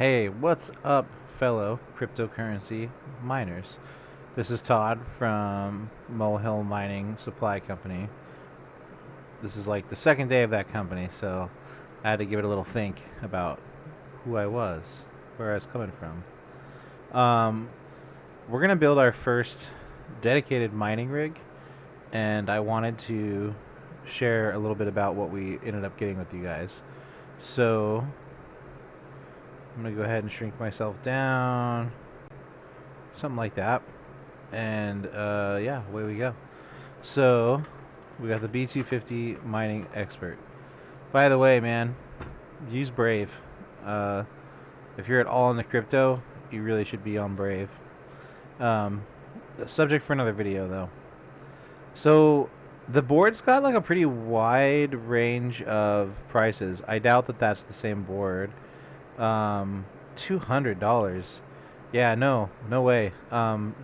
Hey, what's up, fellow cryptocurrency miners? This is Todd from Molehill Mining Supply Company. This is like the second day of that company, so I had to give it a little think about who I was, where I was coming from. Um, we're gonna build our first dedicated mining rig, and I wanted to share a little bit about what we ended up getting with you guys. So I'm gonna go ahead and shrink myself down, something like that, and yeah, away we go. So we got the b250 mining expert. By the way, man, use Brave. Uh, if you're at all in the crypto, you really should be on Brave. Um, Subject for another video, though. So the board's got like a pretty wide range of prices. I doubt that that's the same board. $200. Yeah, no way.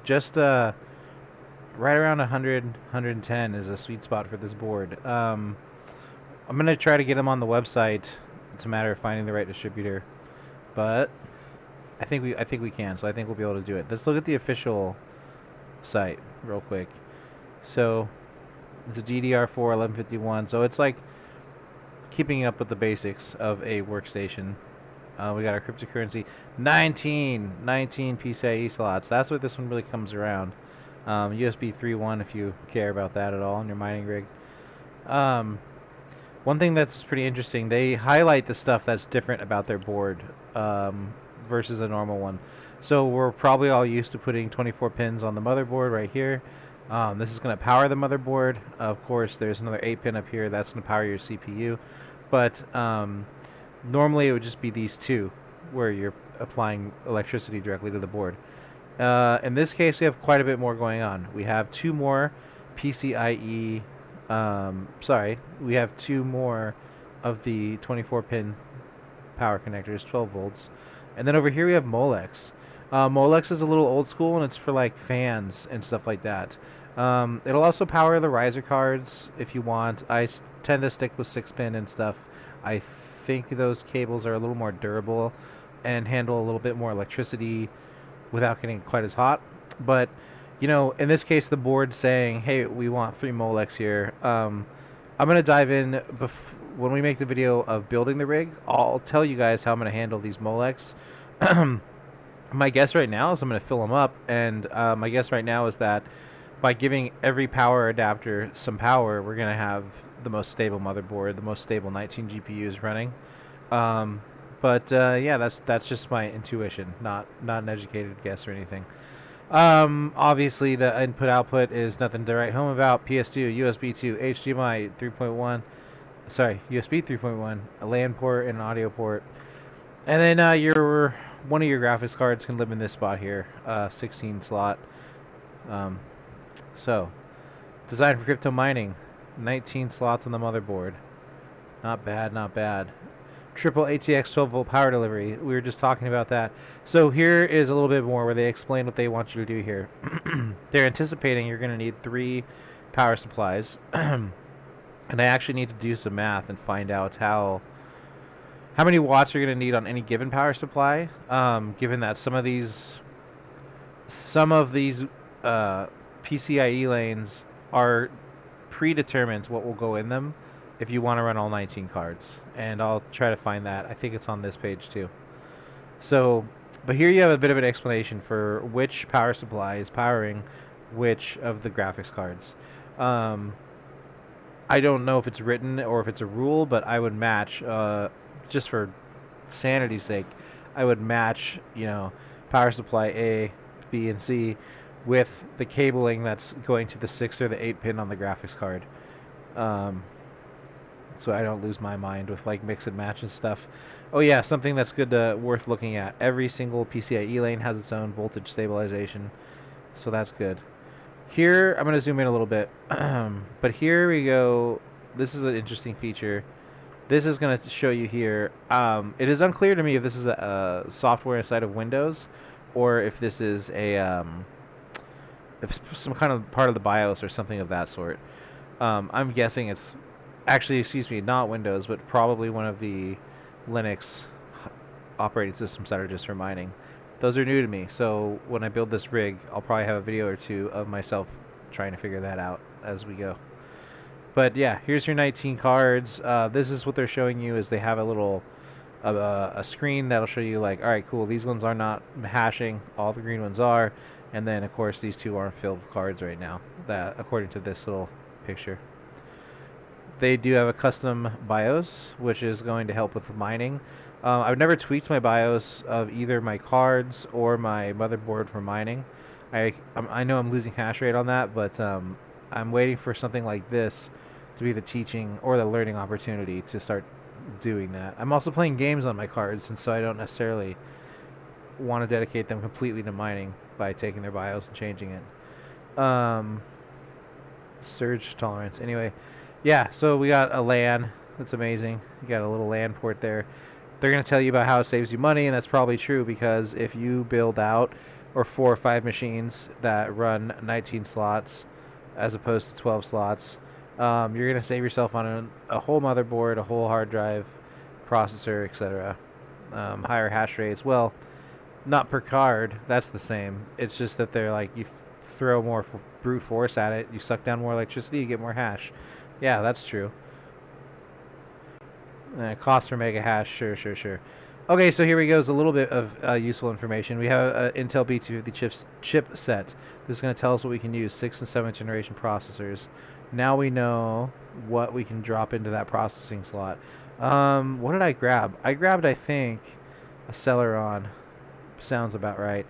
Just right around 110 is a sweet spot for this board. I'm gonna try to get them on the website. It's a matter of finding the right distributor, but I think we can. So I think we'll be able to do it. Let's look at the official site real quick. So it's a DDR4 1151. So it's like keeping up with the basics of a workstation. We got our cryptocurrency, 19 PCIe slots. That's what this one really comes around. USB 3.1 if you care about that at all in your mining rig. One thing that's pretty interesting, they highlight the stuff that's different about their board versus a normal one. So we're probably all used to putting 24 pins on the motherboard right here. This is going to power the motherboard. Of course, there's another 8 pin up here. That's going to power your CPU. But normally it would just be these two where you're applying electricity directly to the board. In this case, we have quite a bit more going on. We have two more PCIe, we have two more of the 24 pin power connectors, 12 volts. And then over here we have Molex. Molex is a little old school, and it's for like fans and stuff like that. It'll also power the riser cards if you want. I tend to stick with 6-pin and stuff. I think those cables are a little more durable and handle a little bit more electricity without getting quite as hot. But, you know, in this case, the board's saying, hey, we want 3 Molex here. I'm going to dive in when we make the video of building the rig. I'll tell you guys how I'm going to handle these Molex. My guess right now is I'm going to fill them up, and my guess right now is that by giving every power adapter some power, we're going to have the most stable motherboard, the most stable 19 GPUs running. Yeah, that's just my intuition, not an educated guess or anything. Obviously, the input-output is nothing to write home about. PS2, USB 2, HDMI 3.1, sorry, USB 3.1, a LAN port and an audio port. And then one of your graphics cards can live in this spot here, 16 slot. So, designed for crypto mining, 19 slots on the motherboard. Not bad, not bad. Triple ATX 12 volt power delivery. We were just talking about that. So here is a little bit more where they explain what they want you to do here. They're anticipating you're going to need 3 power supplies. And I actually need to do some math and find out how many watts you're going to need on any given power supply. Given that some of these PCIe lanes are predetermined what will go in them if you want to run all 19 cards. And I'll try to find that. I think it's on this page too. So, but here you have a bit of an explanation for which power supply is powering which of the graphics cards. I don't know if it's written or if it's a rule, but I would match, just for sanity's sake, I would match, you know, power supply A, B, and C with the cabling that's going to the 6 or the 8 pin on the graphics card. So I don't lose my mind with like mix and match and stuff. Oh yeah, something that's worth looking at. Every single PCIe lane has its own voltage stabilization, so that's good. Here, I'm going to zoom in a little bit. But here we go. This is an interesting feature. This is going to show you here. It is unclear to me if this is a software inside of Windows or if this is a if some kind of part of the BIOS or something of that sort. I'm guessing it's actually, excuse me, not Windows, but probably one of the Linux operating systems that are just for mining. Those are new to me, so when I build this rig, I'll probably have a video or two of myself trying to figure that out as we go. But yeah, here's your 19 cards. This is what they're showing you is they have a little a screen that'll show you like, all right, cool, these ones are not hashing, all the green ones are, and then of course these two aren't filled with cards right now, that according to this little picture. They do have a custom BIOS, which is going to help with mining. I've never tweaked my BIOS of either my cards or my motherboard for mining. I know I'm losing hash rate on that, but I'm waiting for something like this to be the teaching or the learning opportunity to start doing that. I'm also playing games on my cards, and so I don't necessarily want to dedicate them completely to mining by taking their BIOS and changing it. Surge tolerance. Anyway, yeah, so we got a LAN. That's amazing. You got a little LAN port there. They're going to tell you about how it saves you money, and that's probably true because if you build out or 4 or 5 machines that run 19 slots as opposed to 12 slots, you're going to save yourself on a whole motherboard, a whole hard drive, processor, etc. Higher hash rates. Well, not per card. That's the same. It's just that they're like you throw more brute force at it, you suck down more electricity, you get more hash. Yeah, that's true. Cost per mega hash, sure. Okay, so here we go. Is a little bit of useful information. We have an Intel b250 chipset. This is going to tell us what we can use, 6th and 7th generation processors. Now we know what we can drop into that processing slot. What did I grab? I grabbed, I think, a Celeron. Sounds about right.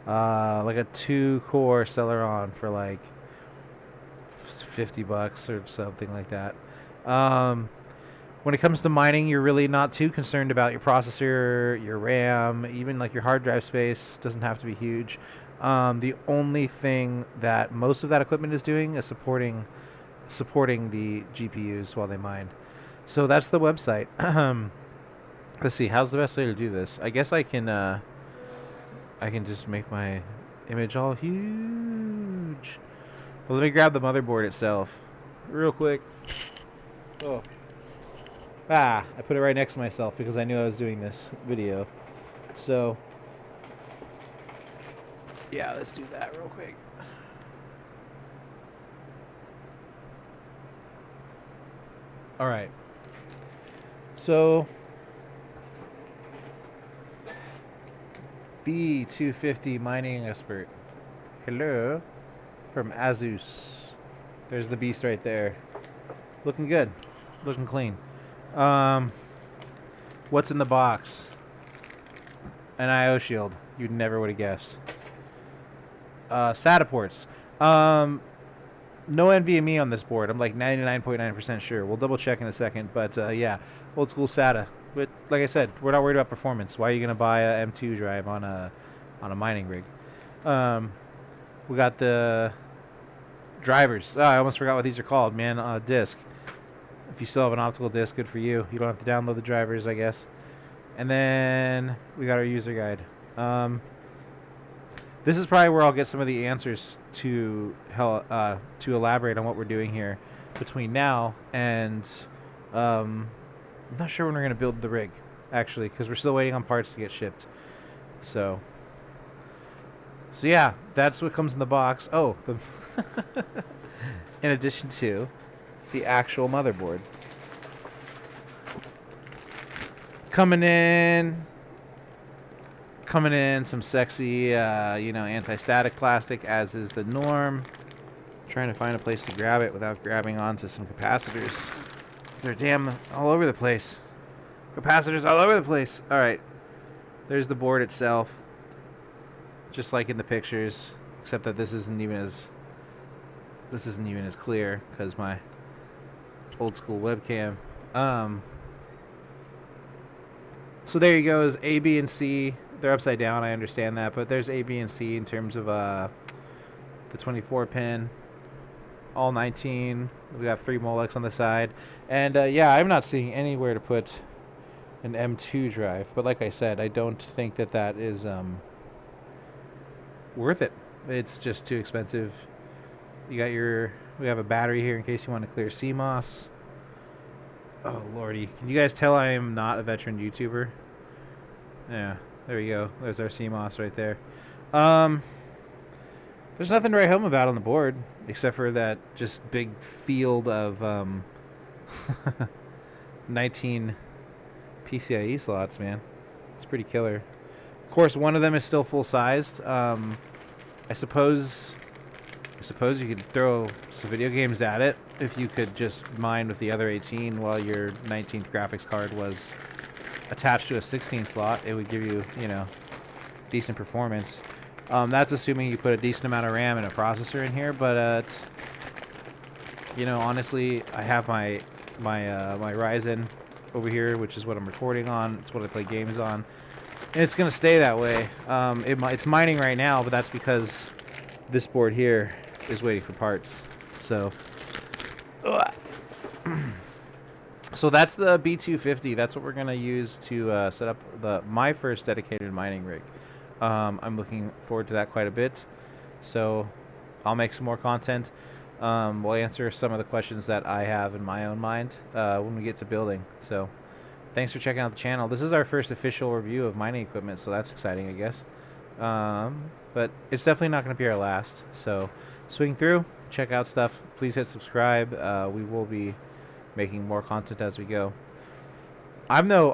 Like a 2-core Celeron for like $50 or something like that. When it comes to mining, you're really not too concerned about your processor, your RAM, even like your hard drive space doesn't have to be huge. The only thing that most of that equipment is doing is supporting the GPUs while they mine. So that's the website. Let's see, how's the best way to do this? I guess I can just make my image all huge. But let me grab the motherboard itself real quick. Oh. I put it right next to myself because I knew I was doing this video. So, yeah, let's do that real quick. All right. So, b250 mining expert. Hello. From Asus. There's the beast right there. Looking good. Looking clean. What's in the box? An IO shield. You never would have guessed. SATA ports. No NVMe on this board. I'm like 99.9% sure. We'll double check in a second. But yeah, old school SATA. But like I said, we're not worried about performance. Why are you gonna buy a M2 drive on a mining rig? We got the drivers. I almost forgot what these are called, man. Disk. If you still have an optical disk, good for you. You don't have to download the drivers, I guess. And then we got our user guide. This is probably where I'll get some of the answers to elaborate on what we're doing here between now and I'm not sure when we're going to build the rig, actually, because we're still waiting on parts to get shipped. So yeah, that's what comes in the box. Oh, in addition to the actual motherboard. Coming in some sexy, anti-static plastic, as is the norm. Trying to find a place to grab it without grabbing onto some capacitors. They're damn all over the place. Capacitors all over the place. All right, there's the board itself, just like in the pictures, except that this isn't even as clear because my old school webcam. So there you go, is A, B, and C. They're upside down, I understand that, but there's A, B, and C in terms of the 24 pin, all 19. We got 3 Molex on the side, and yeah, I'm not seeing anywhere to put an M2 drive, but like I said, I don't think that is worth it. It's just too expensive. We have a battery here in case you want to clear CMOS. Oh lordy, can you guys tell I am not a veteran YouTuber? Yeah, there we go. There's our CMOS right there. Um, there's nothing to write home about on the board except for that just big field of 19 PCIe slots, man. It's pretty killer. Of course, one of them is still full sized. I suppose you could throw some video games at it if you could just mine with the other 18 while your 19th graphics card was attached to a 16 slot. It would give you, you know, decent performance. That's assuming you put a decent amount of RAM and a processor in here, but you know, honestly, I have my Ryzen over here, which is what I'm recording on. It's what I play games on, and it's gonna stay that way. It's mining right now, but that's because this board here is waiting for parts. So, so that's the B250. That's what we're gonna use to set up my first dedicated mining rig. I'm looking forward to that quite a bit. So, I'll make some more content. We'll answer some of the questions that I have in my own mind when we get to building. So, thanks for checking out the channel. This is our first official review of mining equipment, so that's exciting, I guess. But it's definitely not going to be our last. So, swing through, check out stuff. Please hit subscribe. We will be making more content as we go. I'm no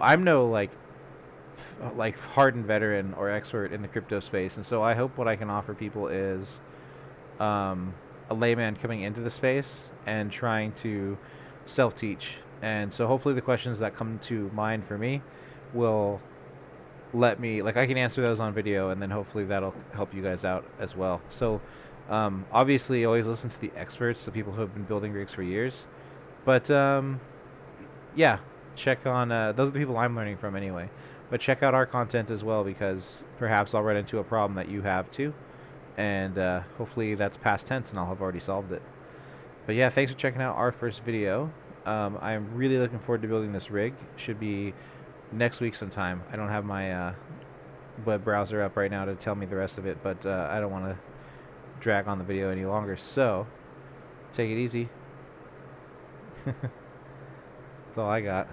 like hardened veteran or expert in the crypto space, and so I hope what I can offer people is a layman coming into the space and trying to self-teach. And so hopefully the questions that come to mind for me will let me, like, I can answer those on video, and then hopefully that'll help you guys out as well. So obviously always listen to the experts, the people who have been building rigs for years. But yeah, check on those are the people I'm learning from anyway. But check out our content as well, because perhaps I'll run into a problem that you have too, and hopefully that's past tense and I'll have already solved it. But yeah, thanks for checking out our first video. I'm really looking forward to building this rig. Should be next week sometime. I don't have my web browser up right now to tell me the rest of it, but I don't want to drag on the video any longer, so take it easy. That's all I got.